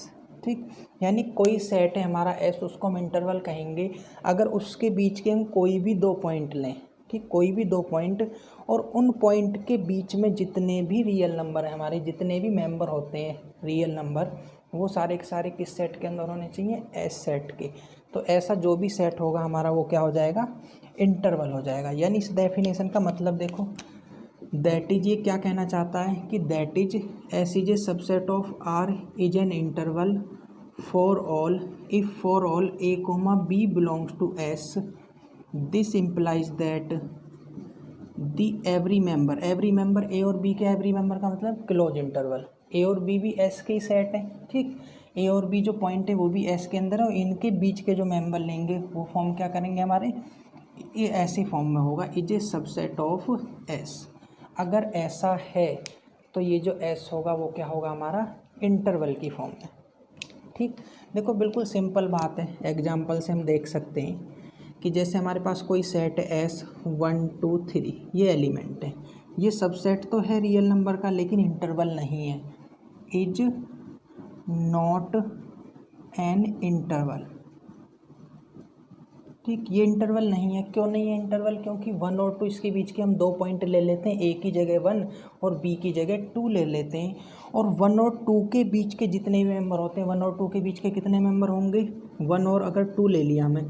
ठीक, यानी कोई सेट है हमारा S, उसको हम इंटरवल कहेंगे अगर उसके बीच के हम कोई भी 2 पॉइंट लें। ठीक, कोई भी 2 पॉइंट और उन पॉइंट के बीच में जितने भी रियल नंबर हैं हमारे, जितने भी मेंबर होते हैं रियल नंबर, वो सारे के सारे किस सेट के अंदर होने चाहिए S सेट के। तो ऐसा जो भी सेट होगा हमारा वो क्या हो जाएगा इंटरवल हो जाएगा। यानी इस डेफिनेशन का मतलब देखो, दैट इज, ये क्या कहना चाहता है कि that is S is a subset of R is an interval for all, if for all a comma b belongs to S, this implies that the every member a और b के एवरी मेंबर का मतलब क्लोज इंटरवल, ए और बी भी एस के ही सेट है, ठीक। ए और बी जो पॉइंट है वो भी एस के अंदर है, और इनके बीच के जो मेंबर लेंगे वो फॉर्म क्या करेंगे हमारे, ये ऐसी फॉर्म में होगा, is a subset of S. अगर ऐसा है तो ये जो एस होगा वो क्या होगा हमारा, इंटरवल की फॉर्म में, ठीक। देखो बिल्कुल सिंपल बात है, एग्जाम्पल से हम देख सकते हैं कि जैसे हमारे पास कोई सेट है एस 1 2 3, ये एलिमेंट है, ये सबसेट तो है रियल नंबर का लेकिन इंटरवल नहीं है, इज नॉट एन इंटरवल, ठीक। ये इंटरवल नहीं है, क्यों नहीं है इंटरवल, क्योंकि 1 और 2 इसके बीच के हम 2 पॉइंट ले लेते हैं, ए की जगह 1 और बी की जगह 2 ले लेते हैं, और 1 और 2 के बीच के जितने भी मेंबर होते हैं, 1 और 2 के बीच के कितने मेंबर होंगे, 1 और अगर 2 ले लिया हमें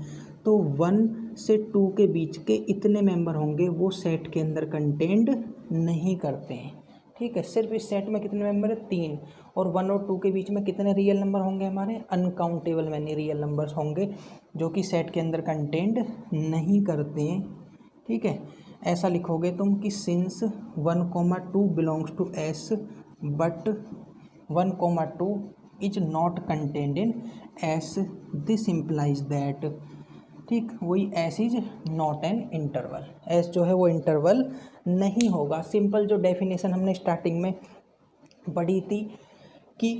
तो 1 से 2 के बीच के इतने मेंबर होंगे वो सेट के अंदर कंटेंड नहीं करते हैं, ठीक है। सिर्फ इस सेट में कितने मेंबर है, 3, और 1 और 2 के बीच में कितने रियल नंबर होंगे हमारे, अनकाउंटेबल मैनी रियल नंबर्स होंगे जो कि सेट के अंदर कंटेंट नहीं करते हैं, ठीक है। ऐसा लिखोगे तुम कि since 1, 2 belongs to S but 1, 2 is not contained in S, this implies that, ठीक, वही S is not an interval, S जो है वो इंटरवल नहीं होगा। सिंपल जो डेफिनेशन हमने स्टार्टिंग में पढ़ी थी कि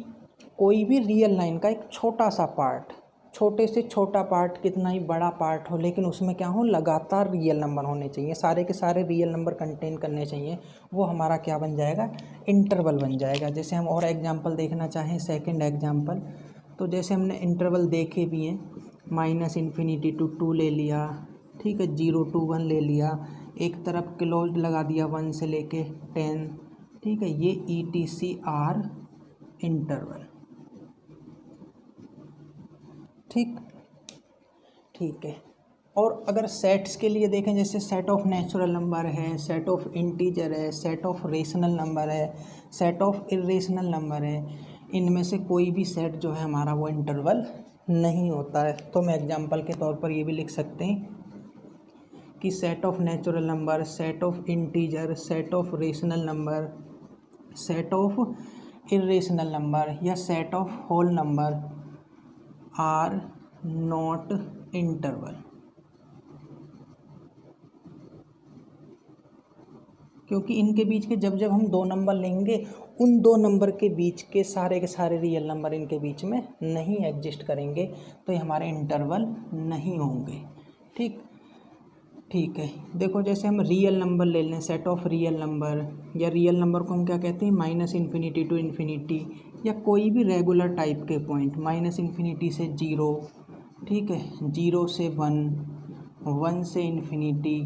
कोई भी रियल लाइन का एक छोटा सा पार्ट, छोटे से छोटा पार्ट कितना ही बड़ा पार्ट हो, लेकिन उसमें क्या हो, लगातार रियल नंबर होने चाहिए, सारे के सारे रियल नंबर कंटेन करने चाहिए, वो हमारा क्या बन जाएगा, इंटरवल बन जाएगा। जैसे हम और एग्जांपल देखना चाहें, सेकंड एग्जांपल, तो जैसे हमने इंटरवल देखे भी हैं, -∞ to 2 ले लिया, ठीक है, 0 to 1 ले लिया, एक तरफ क्लोज लगा दिया 1 से लेके 10, ठीक है, ये ETCR इंटरवल, ठीक, ठीक है। और अगर सेट्स के लिए देखें, जैसे सेट ऑफ नेचुरल नंबर है, सेट ऑफ इंटीजर है, सेट ऑफ रेशनल नंबर है, सेट ऑफ इरेशनल नंबर है, इनमें से कोई भी सेट जो है हमारा वो इंटरवल नहीं होता है। तो मैं एग्जांपल के तौर पर ये भी लिख सकते हैं कि set of natural number, set of integer, set of rational number, set of irrational number या set of whole number are not interval, क्योंकि इनके बीच के जब जब हम 2 नंबर लेंगे उन 2 नंबर के बीच के सारे रियल नंबर इनके बीच में नहीं एग्जिस्ट करेंगे, तो ये हमारे इंटरवल नहीं होंगे, ठीक, ठीक है। देखो जैसे हम रियल नंबर ले लें, सेट ऑफ रियल नंबर, या रियल नंबर को हम क्या कहते हैं, -∞ to ∞, या कोई भी रेगुलर टाइप के पॉइंट, -∞ से 0, ठीक है, 0 से 1, 1 से ∞,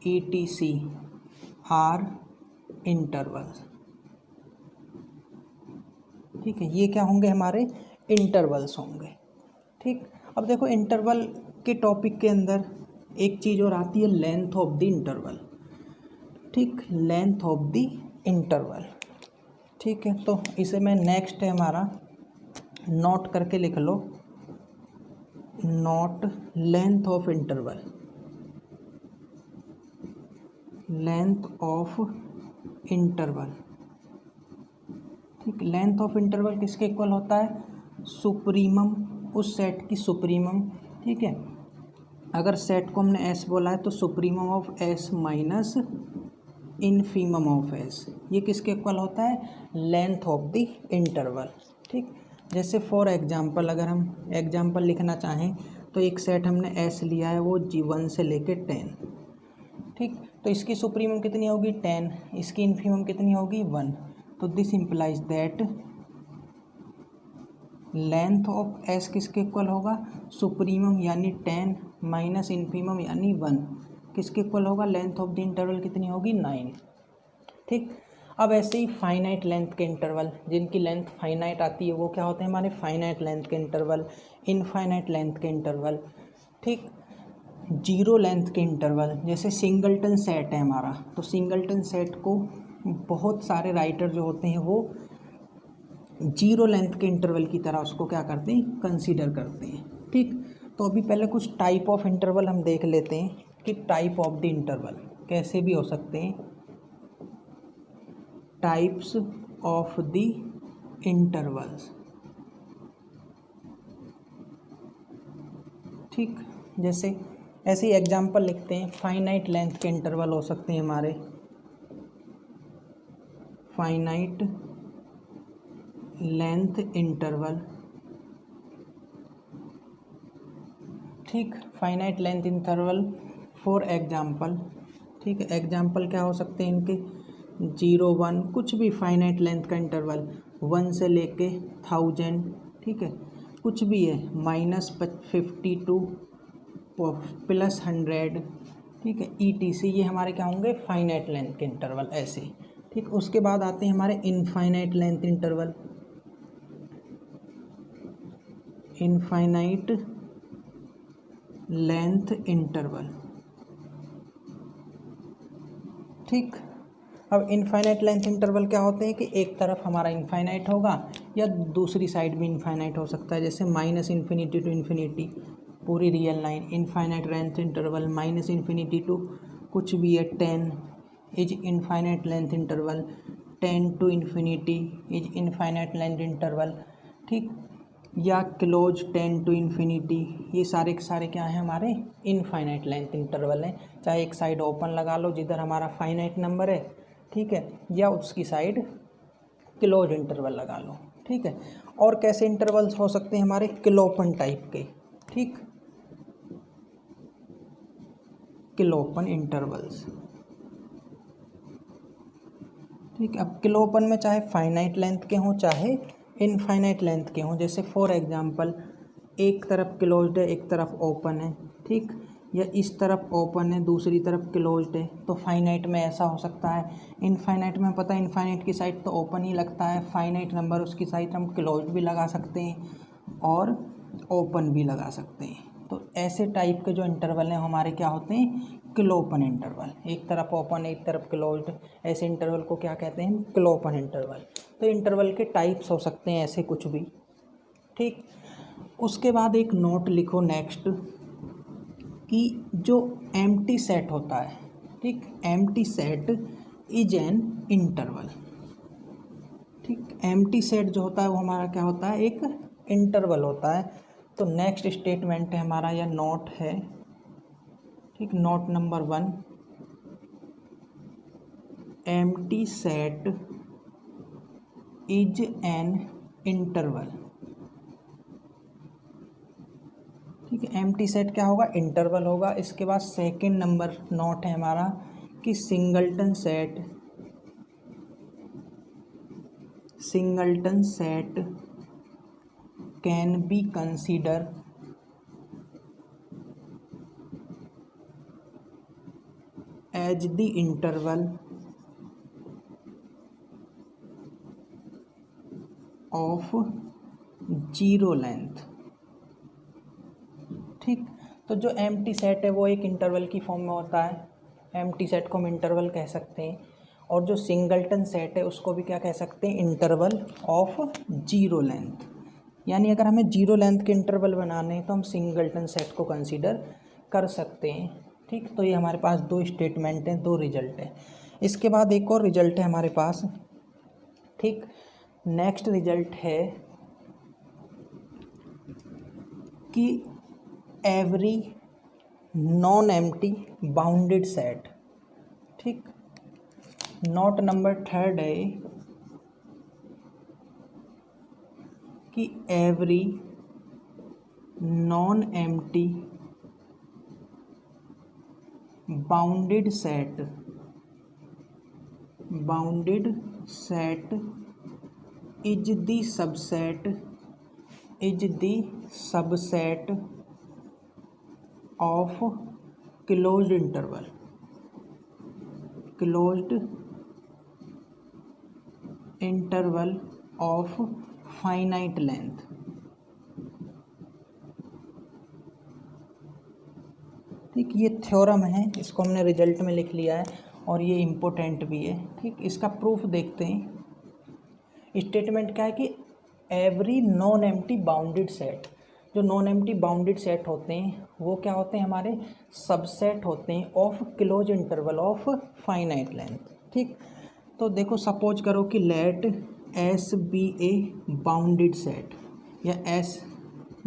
ETCR इंटरवल्स, ठीक है, ये क्या होंगे हमारे इंटरवल्स होंगे, ठीक। अब देखो इंटरवल के टॉपिक के अंदर एक चीज़ और आती है, लेंथ ऑफ द इंटरवल, ठीक, लेंथ ऑफ द इंटरवल, ठीक है। तो इसे मैं नेक्स्ट है हमारा, नोट करके लिख लो, note length of interval, length of interval, ठीक। लेंथ ऑफ इंटरवल किसके इक्वल होता है, सुप्रीमम, उस सेट की सुप्रीमम, ठीक है। अगर सेट को हमने एस बोला है तो supremum of S minus infimum of S, ये किसके इक्वल होता है, लेंथ ऑफ द इंटरवल, ठीक। जैसे फॉर एग्जांपल अगर हम एग्जांपल लिखना चाहें तो एक सेट हमने एस लिया है, वो G1 से लेके 10, ठीक। तो इसकी सुप्रीमम कितनी होगी, 10, इसकी इनफीमम कितनी होगी, 1, तो this implies that length of S किसके इक्वल होगा, सुप्रीमम यानी 10 माइनस इनफीमम यानी 1, किसके इक्वल होगा, लेंथ ऑफ द इंटरवल कितनी होगी, 9, ठीक। अब ऐसे ही फाइनाइट लेंथ के इंटरवल, जिनकी लेंथ फाइनाइट आती है वो क्या होते हैं हमारे फाइनाइट लेंथ के इंटरवल, इनफाइनाइट लेंथ के इंटरवल, ठीक। 0 लेंथ के इंटरवल, जैसे सिंगलटन सेट है हमारा, तो सिंगलटन सेट को बहुत सारे राइटर जो होते हैं वो जीरो लेंथ के इंटरवल की तरह उसको क्या करते हैं, कंसीडर करते हैं। ठीक, तो अभी पहले कुछ टाइप ऑफ इंटरवल हम देख लेते हैं कि टाइप ऑफ द इंटरवल कैसे भी हो सकते हैं। टाइप्स ऑफ द इंटरवल्स, ठीक, जैसे ऐसे ही एग्जाम्पल लिखते हैं। फाइनाइट लेंथ के इंटरवल हो सकते हैं हमारे, फाइनाइट लेंथ इंटरवल, ठीक, finite length interval for example. ठीक है, एग्जाम्पल क्या हो सकते हैं इनके, 0 1, कुछ भी फाइनाइट लेंथ का इंटरवल 1 से लेके 1000, ठीक है, कुछ भी है, -52 +100, ठीक है, ETC, ये हमारे क्या होंगे, फाइनाइट लेंथ के इंटरवल ऐसे। ठीक, उसके बाद आते हैं हमारे infinite length interval, infinite length interval. ठीक, अब इनफाइनाइट लेंथ इंटरवल क्या होते हैं कि एक तरफ हमारा इनफाइनाइट होगा या दूसरी साइड भी इनफाइनाइट हो सकता है, जैसे -∞ टू इन्फिनिटी पूरी real line. Infinite length interval -∞ to कुछ भी है 10 is infinite length interval, 10 to infinity is infinite length interval. ठीक, या क्लोज 10 टू इन्फिनिटी, ये सारे के सारे क्या हैं, हमारे इनफाइनाइट लेंथ इंटरवल हैं। चाहे एक साइड ओपन लगा लो जिधर हमारा फाइनाइट नंबर है, ठीक है, या उसकी साइड क्लोज इंटरवल लगा लो। ठीक है, और कैसे इंटरवल्स हो सकते हैं हमारे, क्लोपन टाइप के। ठीक, क्लोपन इंटरवल्स। ठीक, अब क्लोपन में चाहे फाइनाइट लेंथ के हों चाहे इनफाइनाइट लेंथ के हों, जैसे फॉर एग्जांपल एक तरफ क्लोज्ड है एक तरफ ओपन है, ठीक, या इस तरफ ओपन है दूसरी तरफ क्लोज्ड है, तो फाइनाइट में ऐसा हो सकता है। इनफाइनाइट में पता है इनफाइनाइट की साइड तो ओपन ही लगता है, फाइनाइट नंबर उसकी साइड हम क्लोज्ड भी लगा सकते हैं और ओपन भी लगा सकते हैं। तो ऐसे टाइप के जो इंटरवल हैं हमारे क्या होते हैं, क्लोपन इंटरवल। एक तरफ ओपन एक तरफ क्लोज्ड, ऐसे इंटरवल को क्या कहते हैं, क्लोपन इंटरवल। तो इंटरवल के टाइप्स हो सकते हैं ऐसे कुछ भी। ठीक, उसके बाद एक नोट लिखो नेक्स्ट कि जो एम्प्टी सेट होता है, ठीक, empty set is an interval. ठीक, एम्प्टी सेट जो होता है वो हमारा क्या होता है, एक इंटरवल होता है। तो नेक्स्ट स्टेटमेंट है हमारा या नोट है, ठीक, note number 1, empty set is an interval. ठीक है, एम्प्टी सेट क्या होगा, इंटरवल होगा। इसके बाद सेकंड नंबर नोट है हमारा कि singleton set can be consider as the interval of zero length. ठीक, तो जो एम्प्टी सेट है वो एक इंटरवल की फॉर्म में होता है, एम्प्टी सेट को हम इंटरवल कह सकते हैं। और जो सिंगल्टन सेट है उसको भी क्या कह सकते हैं, इंटरवल ऑफ जीरो लेंथ। यानी अगर हमें जीरो लेंथ के इंटरवल बनाने हैं तो हम सिंगल्टन सेट को कंसीडर कर सकते हैं। ठीक, तो ये हमारे पास दो स्टेटमेंट हैं, दो रिजल्ट है। इसके बाद एक और रिजल्ट है हमारे पास। ठीक, नेक्स्ट रिजल्ट है कि every non empty bounded set. ठीक, नोट नंबर 3 है कि every non empty bounded set is the subset of closed interval of finite length. ठीक, ये थ्योरम है, इसको हमने रिजल्ट में लिख लिया है और ये इम्पोर्टेंट भी है। ठीक, इसका प्रूफ देखते हैं। स्टेटमेंट क्या है कि every non empty bounded set. जो नॉन एम्प्टी बाउंडेड सेट होते हैं वो क्या होते हैं, हमारे सबसेट होते हैं of close interval of finite length. ठीक, तो देखो सपोज करो कि let S be a bounded set या S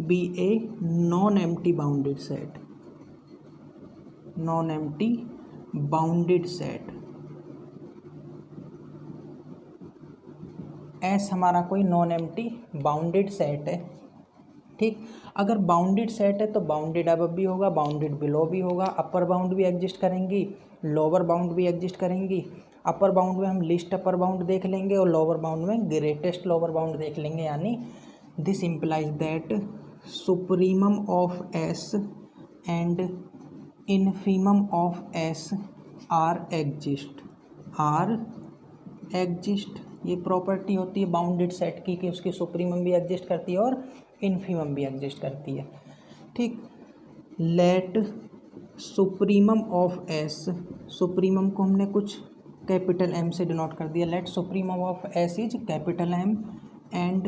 be a non empty bounded set, non empty bounded set. S हमारा कोई नॉन एम्प्टी बाउंडेड सेट है। ठीक, अगर बाउंडेड सेट है तो बाउंडेड अबव भी होगा, बाउंडेड बिलो भी होगा, अपर बाउंड भी एग्जिस्ट करेंगी, लोअर बाउंड भी एग्जिस्ट करेंगी। अपर बाउंड में हम लिस्ट अपर बाउंड देख लेंगे और लोअर बाउंड में ग्रेटेस्ट लोअर बाउंड देख लेंगे। यानी this implies that supremum of S and infimum of S R exist. ये प्रॉपर्टी होती है बाउंडेड सेट की कि उसकी सुप्रीमम भी एग्जिस्ट करती है और इनफीमम भी एग्जिस्ट करती है। ठीक, let supremum of S, supremum को हमने कुछ कैपिटल एम से डिनोट कर दिया। Let supremum of S is capital M and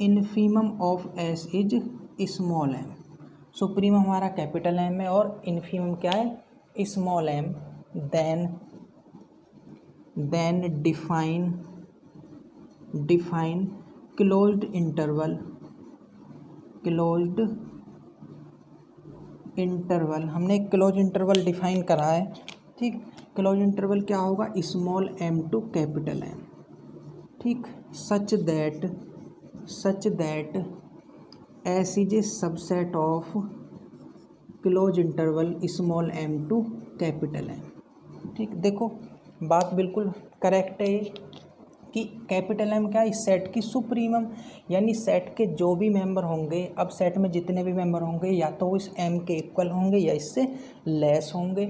infimum of S is small m. Supremum हमारा कैपिटल एम है और इनफीमम क्या है, small m. Then define closed interval. हमने एक क्लोज इंटरवल डिफाइन करा है। ठीक, क्लोज इंटरवल क्या होगा, small M to capital M. ठीक, such that S is a subset of close interval small M to capital M. ठीक, देखो बात बिल्कुल करेक्ट है कि कैपिटल एम क्या है, इस सेट की सुप्रीमम, यानी सेट के जो भी मेंबर होंगे, अब सेट में जितने भी मेंबर होंगे या तो वो इस एम के इक्वल होंगे या इससे लेस होंगे।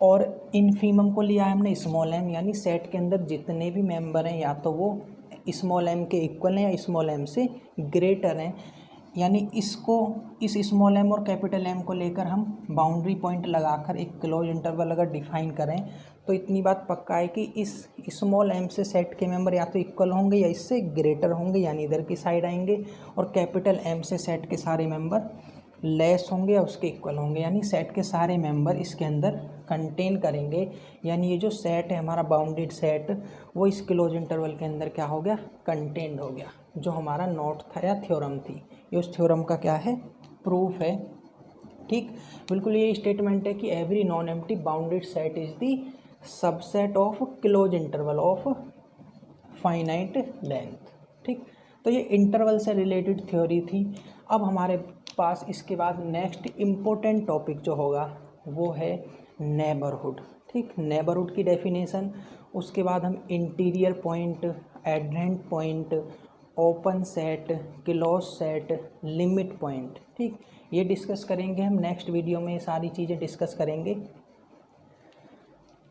और इनफीमम को लिया है हमने स्मॉल एम, यानी सेट के अंदर जितने भी मेंबर हैं या तो वो स्मॉल एम के इक्वल हैं या स्मॉल एम से ग्रेटर हैं। यानी इसको, इस स्मॉल एम और कैपिटल एम को लेकर हम बाउंड्री पॉइंट लगाकर एक क्लोज इंटरवल अगर डिफाइन करें तो इतनी बात पक्का है कि इस स्मॉल एम से सेट के मेंबर या तो इक्वल होंगे या इससे ग्रेटर होंगे, यानी इधर की साइड आएंगे। और कैपिटल एम से सेट के सारे मेंबर लेस होंगे या उसके इक्वल होंगे, यानी सेट के सारे मेंबर इसके अंदर कंटेन करेंगे। यानी ये जो सेट है हमारा बाउंडेड सेट, वो इस क्लोज इंटरवल के अंदर क्या हो गया, कंटेन्ड हो गया। जो हमारा नोट था या थ्योरम थी, ये उस थ्योरम का क्या है, प्रूफ है। ठीक, बिल्कुल ये स्टेटमेंट है कि every non empty bounded set is the subset of close interval of finite length. ठीक, तो ये इंटरवल से रिलेटेड थ्योरी थी। अब हमारे पास इसके बाद नेक्स्ट इम्पोर्टेंट टॉपिक जो होगा वो है नेबरहुड। ठीक, नेबरहुड की डेफिनेशन, उसके बाद हम interior point, adherent point, open set, close set, limit point. ठीक, ये डिस्कस करेंगे हम नेक्स्ट वीडियो में, ये सारी चीज़ें डिस्कस करेंगे।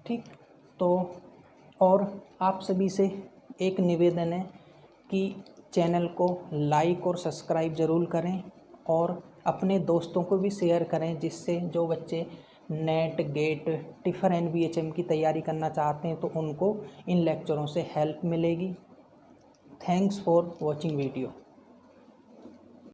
ठीक, तो और आप सभी से एक निवेदन है कि चैनल को लाइक और सब्सक्राइब ज़रूर करें और अपने दोस्तों को भी शेयर करें, जिससे जो बच्चे नेट, गेट, टिफर NVHM की तैयारी करना चाहते हैं तो उनको इन लेक्चरों से हेल्प मिलेगी। Thanks for watching video.